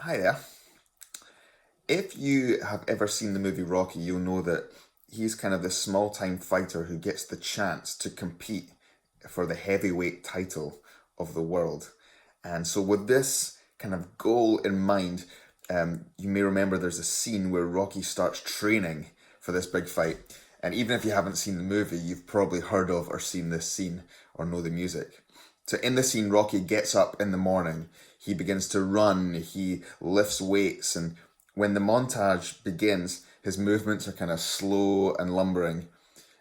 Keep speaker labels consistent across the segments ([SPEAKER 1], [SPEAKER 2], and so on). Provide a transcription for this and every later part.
[SPEAKER 1] Hi there. If you have ever seen the movie Rocky, you'll know that he's kind of the small time fighter who gets the chance to compete for the heavyweight title of the world. And so, with this kind of goal in mind, you may remember there's a scene where Rocky starts training for this big fight. And even if you haven't seen the movie, you've probably heard of or seen this scene or know the music. So in the scene, Rocky gets up in the morning, he begins to run, he lifts weights, and when the montage begins, his movements are kind of slow and lumbering.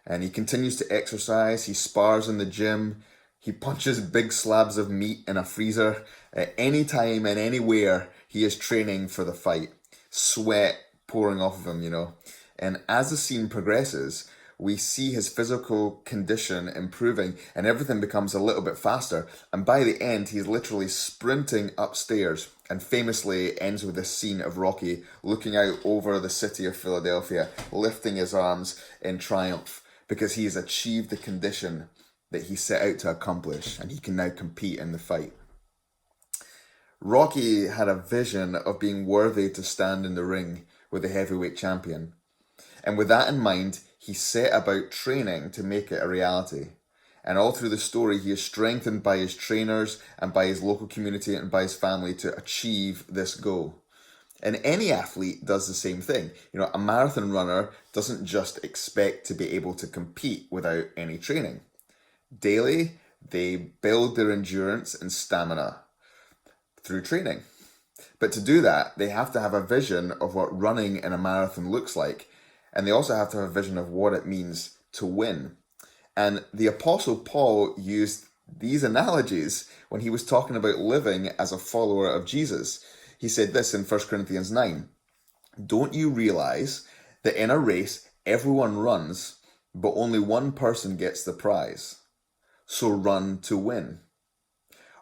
[SPEAKER 1] And he continues to exercise, he spars in the gym, he punches big slabs of meat in a freezer. At any time and anywhere, he is training for the fight. Sweat pouring off of him. And as the scene progresses, we see his physical condition improving and everything becomes a little bit faster. And by the end, he's literally sprinting upstairs and famously ends with this scene of Rocky looking out over the city of Philadelphia, lifting his arms in triumph because he has achieved the condition that he set out to accomplish and he can now compete in the fight. Rocky had a vision of being worthy to stand in the ring with the heavyweight champion. And with that in mind, he set about training to make it a reality. And all through the story, he is strengthened by his trainers and by his local community and by his family to achieve this goal. And any athlete does the same thing. A marathon runner doesn't just expect to be able to compete without any training. Daily, they build their endurance and stamina through training. But to do that, they have to have a vision of what running in a marathon looks like. And they also have to have a vision of what it means to win. And the Apostle Paul used these analogies when he was talking about living as a follower of Jesus. He said this in 1 Corinthians 9. Don't you realize that in a race, everyone runs, but only one person gets the prize? So run to win.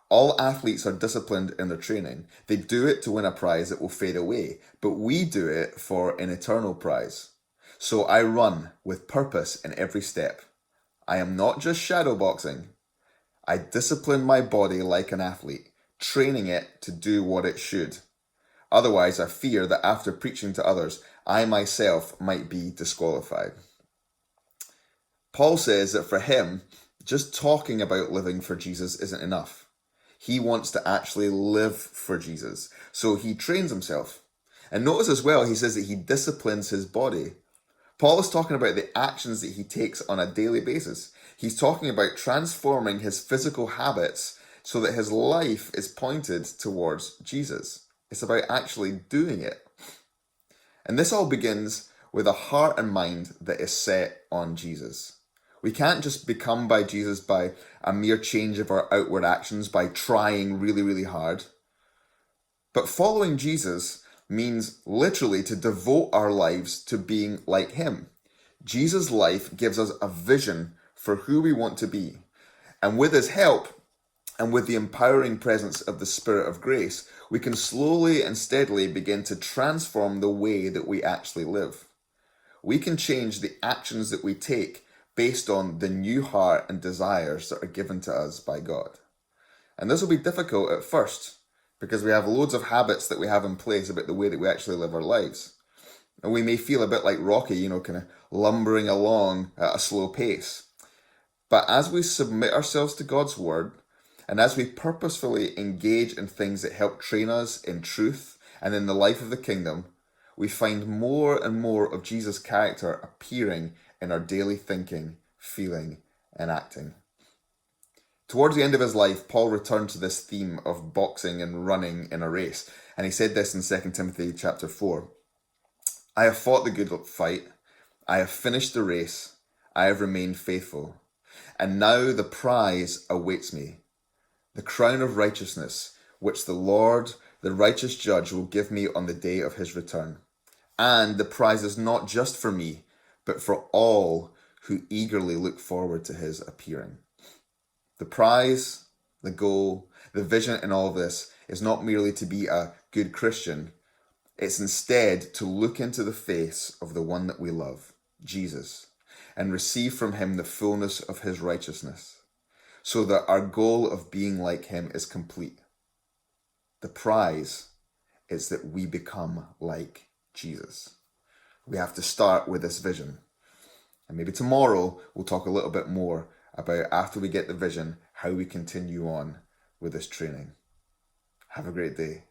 [SPEAKER 1] All athletes are disciplined in their training. They do it to win a prize that will fade away, but we do it for an eternal prize. So I run with purpose in every step. I am not just shadowboxing. I discipline my body like an athlete, training it to do what it should. Otherwise, I fear that after preaching to others, I myself might be disqualified. Paul says that for him, just talking about living for Jesus isn't enough. He wants to actually live for Jesus. So he trains himself. And notice as well, he says that he disciplines his body. Paul is talking about the actions that he takes on a daily basis. He's talking about transforming his physical habits so that his life is pointed towards Jesus. It's about actually doing it. And this all begins with a heart and mind that is set on Jesus. We can't just become by Jesus by a mere change of our outward actions, by trying really, really hard. But following Jesus means literally to devote our lives to being like him. Jesus' life gives us a vision for who we want to be. And with his help, and with the empowering presence of the Spirit of grace, we can slowly and steadily begin to transform the way that we actually live. We can change the actions that we take based on the new heart and desires that are given to us by God. And this will be difficult at first because we have loads of habits that we have in place about the way that we actually live our lives. And we may feel a bit like Rocky, kind of lumbering along at a slow pace. But as we submit ourselves to God's word, and as we purposefully engage in things that help train us in truth and in the life of the kingdom, we find more and more of Jesus' character appearing in our daily thinking, feeling, and acting. Towards the end of his life, Paul returned to this theme of boxing and running in a race. And he said this in 2 Timothy chapter 4. I have fought the good fight. I have finished the race. I have remained faithful. And now the prize awaits me, the crown of righteousness, which the Lord, the righteous judge, will give me on the day of his return. And the prize is not just for me, but for all who eagerly look forward to his appearing. The prize, the goal, the vision in all of this is not merely to be a good Christian. It's instead to look into the face of the one that we love, Jesus, and receive from him the fullness of his righteousness, so that our goal of being like him is complete. The prize It's that we become like Jesus. We have to start with this vision. And maybe tomorrow we'll talk a little bit more about, after we get the vision, how we continue on with this training. Have a great day.